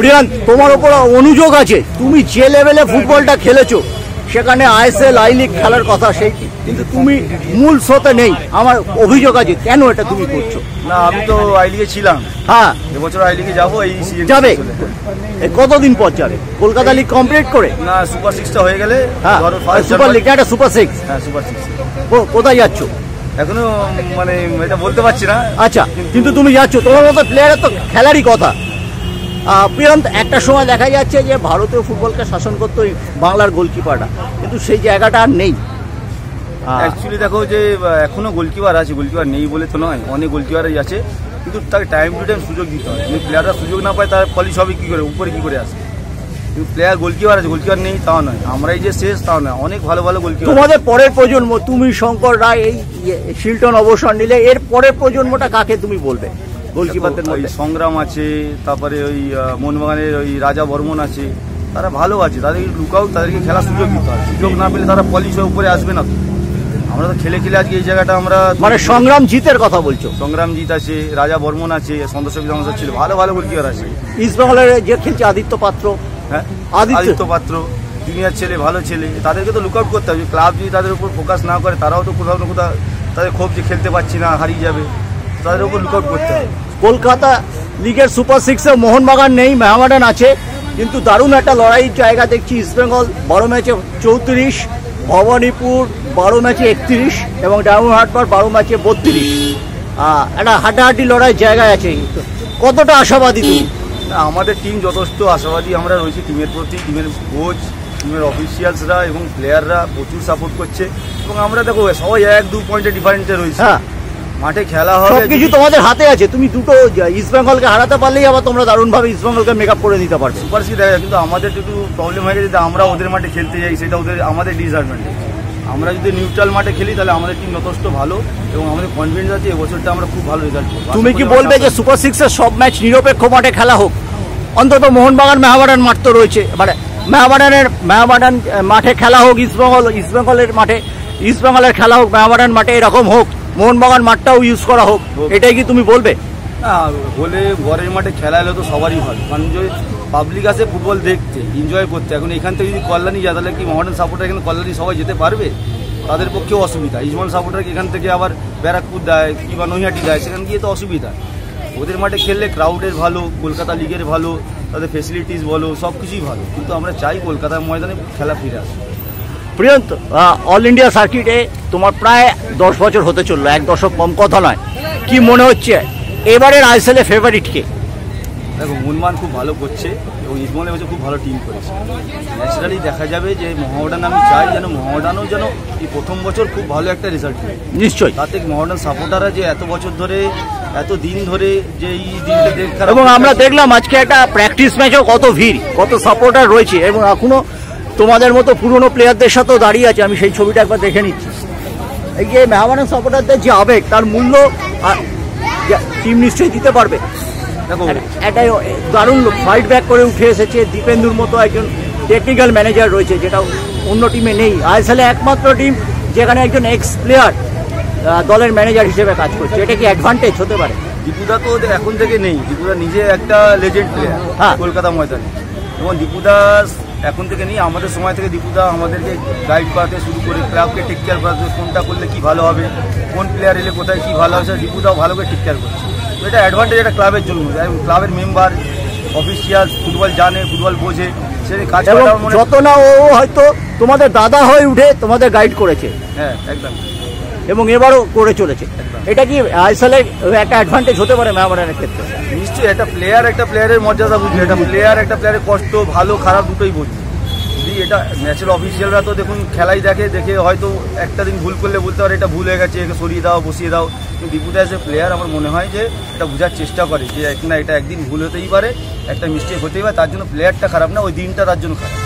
প্রিয়ান্ত, তোমার ওপর অনুযোগ আছে, তুমি যে লেভেলে ফুটবলটা খেলেছো সেখানে আইএসএল আই লিগ খেলার কথা সেই, কিন্তু তুমি মূল স্রোতে নেই। আমার অভিযোগ আছে, কেন এটা তুমি করছো? না, আমি তো আই লিগে ছিলাম। হ্যাঁ, এবছর আই লিগে যাবো। এই যাবে কতদিন পর যাবে? কলকাতা লিগ কমপ্লিট করে? না, সুপার সিক্সটা হয়ে গেলে। হ্যাঁ, সুপার লিগ একটা সুপার সিক্স। হ্যাঁ, সুপার সিক্স। কোথায় যাচ্ছ এখনো মানে এটা বলতে পারছি না। আচ্ছা, কিন্তু তুমি যাচ্ছ, তোমার মতো প্লেয়ারের তো খেলারই কথা। প্রিয়ান্ত, একটা সময় দেখা যাচ্ছে যে ভারতীয় ফুটবলকে শাসন করতো বাংলার গোলকিপাররা, কিন্তু সেই জায়গাটা আর নেই। অ্যাকচুয়ালি দেখো যে এখনো গোলকিপার আছে, গোলকিপার নেই বলে তো নয়, অনেক গোলকিপারই আছে, কিন্তু তাকে টাইম টু টাইম সুযোগ দিতে হয়। যদি প্লেয়াররা সুযোগ না পায় তার পলিশ হবে কী করে, উপরে কী করে আসে? কিন্তু প্লেয়ার গোলকিপার আছে, গোলকিপার নেই তাও নয়, আমরাই যে শেষ তাও নয়, অনেক ভালো ভালো গোলকিপার। তোমাদের পরের প্রজন্ম, তুমি শঙ্কর রায় এই শিল্টন অবসর নিলে, এর পরের প্রজন্মটা কাকে তুমি বলবে গোলকিপারদের মধ্যে? সংগ্রাম আছে, তারপরে ওই মোহনবাগানের ওই রাজা বর্মন আছে, তারা ভালো আছে, তাদেরকে লুকআউট, তাদেরকে খেলার সুযোগ দিতে হয়। সুযোগ না পেলে তারা পলিশ হয়ে উপরে আসবে না। আমরা তো খেলে খেলে আজকে এই জায়গাটা আমরা, মানে সংগ্রাম জিতের কথা বলছো? সংগ্রাম জিত আছে, রাজা বর্মন আছে, সন্তোষ ছিল, ভালো ভালো গোলকিপার আছে। ইস্ট বেঙ্গলের যে খেলছে আদিত্য পাত্র, হ্যাঁ আদিত্য পাত্র জুনিয়র ছেলে, ভালো ছেলে, তাদেরকে তো লুকআউট করতে হবে। ক্লাব যদি তাদের উপর ফোকাস না করে, তারাও তো কোথাও না কোথাও তাদের ক্ষোভ যে খেলতে পারছি না, হারিয়ে যাবে, তাদের উপর লুকআউট করতে হবে। কলকাতা লিগের সুপার সিক্সে মোহনবাগান নেই, মোহামেডান আছে, কিন্তু দারুণ একটা লড়াইয়ের জায়গা দেখছি। ইস্টবেঙ্গল 12 ম্যাচে 34, ভবানীপুর 12 ম্যাচে 31 এবং ডায়মন্ড হারবার 12 ম্যাচে 32। একটা হাড্ডাহাড্ডি লড়াইয়ের জায়গায় আছে। কতটা আশাবাদী তুমি? আমাদের টিম যথেষ্ট আশাবাদী আমরা রয়েছি, টিমের প্রতি, টিমের কোচ, টিমের অফিসিয়ালসরা এবং প্লেয়াররা প্রচুর সাপোর্ট করছে, এবং আমরা দেখো সবাই 1-2 পয়েন্টের ডিফারেন্সে রয়েছে। হ্যাঁ, মাঠে খেলা হবে, সবকিছু তোমাদের হাতে আছে। তুমি দুটো ইস্টবেঙ্গলকে হারাতে পারলেই আবার তোমরা দারুণভাবে ইস্টবেঙ্গলকে মেকআপ করে দিতে পারছো। সুপার সিক্স দেখা যায়, কিন্তু আমাদের একটু প্রবলেম হয়ে গেছে যে আমরা ওদের মাঠে খেলতে যাই, সেটা আমাদের ডিসঅ্যাডভান্টেজ। আমরা যদি নিউট্রাল মাঠে খেলি তাহলে আমাদের টিম যথেষ্ট ভালো, এবং আমাদের কনফিডেন্স আছে এবছরটা আমরা খুব ভালো রেজাল্ট করব। তুমি কি বলবে যে সুপার সিক্সের সব ম্যাচ নিরপেক্ষ মাঠে খেলা হোক? অন্তত মোহনবাগান মোহামেডান মাঠ তো রয়েছে, মানে মোহামেডান মাঠে খেলা হোক, ইস্টবেঙ্গলের মাঠে ইস্টবেঙ্গলের খেলা হোক, মোহামেডান মাঠে এরকম হোক, মোহনবাগান মাঠটাও ইউজ করা হোক, এটাই কি তুমি বলবে? বলে ঘরের মাঠে খেলা হলে তো সবারই ভালো, কারণ যে পাবলিক আসে ফুটবল দেখতে, এনজয় করতে। এখন এখান থেকে যদি কল্যাণী যায়, তাহলে কি মোহামেডান সাপোর্টার এখানে কল্যাণী সবাই যেতে পারবে? তাদের পক্ষেও অসুবিধা। ইস্টবেঙ্গল সাপোর্টারকে এখান থেকে আবার ব্যারাকপুর দেয় কিংবা নৈহাটি দেয়, সেখানে গিয়ে তো অসুবিধা। ওদের মাঠে খেললে ক্রাউডের ভালো, কলকাতা লিগের ভালো, তাদের ফেসিলিটিস বলো, সব কিছুই ভালো, কিন্তু আমরা চাই কলকাতার ময়দানে খেলা ফিরে আসে। প্রিয়ন্ত, অল ইন্ডিয়া সার্কিটে তোমার প্রায় 10 বছর হতে চললো, 1 দশক কম কথা নয়। কি মনে হচ্ছে এবারের আইএসএল এর ফেভারিট কে? দেখো, মোহনবাগান খুব ভালো করছে এবং ইস্টবেঙ্গল এবছর খুব ভালো টিম করেছে। ন্যাচারালি দেখা যাবে যে মোহামেডান, আমি চাই যেন মোহামেডানও যেন এই প্রথম বছর খুব ভালো একটা রেজাল্ট পায়। নিশ্চয়ই। তাতে মোহামেডান সাপোর্টাররা যে এত বছর ধরে, এত দিন ধরে যে এই দিনটা দেখতে, এবং আমরা দেখলাম আজকে একটা প্র্যাকটিস ম্যাচেও কত ভিড়, কত সাপোর্টার রয়েছে, এবং এখনো তোমাদের মতো পুরনো প্লেয়ারদের সাথেও দাঁড়িয়ে আছে। আমি সেই ছবিটা একবার দেখে নিচ্ছি। এই যে মোহামেডান সাপোর্টারদের যে আবেগ, তার মূল্য টিম নিশ্চয়ই দিতে পারবে। দেখো, এটাই দারুণ ফাইট ব্যাক করে উঠে এসেছে। দীপেন্দুর মতো একজন টেকনিক্যাল ম্যানেজার রয়েছে, যেটা অন্য টিমে নেই। আইএসএল একমাত্র টিম যেখানে একজন এক্স প্লেয়ার দলের ম্যানেজার হিসেবে কাজ করছে। এটা কি অ্যাডভান্টেজ হতে পারে? দীপুদা তো ওদের এখন থেকে নেই, দীপুদা নিজে একটা লেজেন্ড প্লেয়ার কলকাতা ময়দানে, এবং দীপুদা এখন থেকে নেই। আমাদের সময় থেকে দীপুদা আমাদেরকে গাইড করাতে শুরু করে, ক্লাবকে টেক কেয়ার করাতে, কোনটা করলে কি ভালো হবে, কোন প্লেয়ার এলে কোথায় কি ভালো হবে, দীপুদাও ভালো করে টেক কেয়ার করছে। তো এটা অ্যাডভান্টেজ একটা ক্লাবের জন্য, ক্লাবের মেম্বার, অফিসিয়াল ফুটবল জানে, ফুটবল বোঝে, সে কাজ করা। যত না ও হয়তো তোমাদের দাদা হয়ে উঠে তোমাদের গাইড করেছে। হ্যাঁ, একদম, এবং এবারও করে চলেছে। এটা কি আইএসএল এর একটা অ্যাডভান্টেজ হতে পারে মোহামেডানের ক্ষেত্রে? নিশ্চয়ই। একটা প্লেয়ারের মর্যাদা বুঝবে, একটা প্লেয়ারের কষ্ট, ভালো খারাপ দুটোই বুঝবে। যদি এটা ন্যাচারাল অফিসিয়ালরা তো দেখুন খেলাই দেখে হয়তো একটা দিন ভুল করলে বলতে পারে এটা ভুল হয়ে গেছে, একে সরিয়ে দাও, বসিয়ে দাও। কিন্তু দীপুদা এজ এ প্লেয়ার আমার মনে হয় যে এটা বোঝার চেষ্টা করে যে না, এটা একদিন ভুল হতেই পারে, একটা মিস্টেক হতেই পারে, তার জন্য প্লেয়ারটা খারাপ না, ওই দিনটা তার জন্য খারাপ।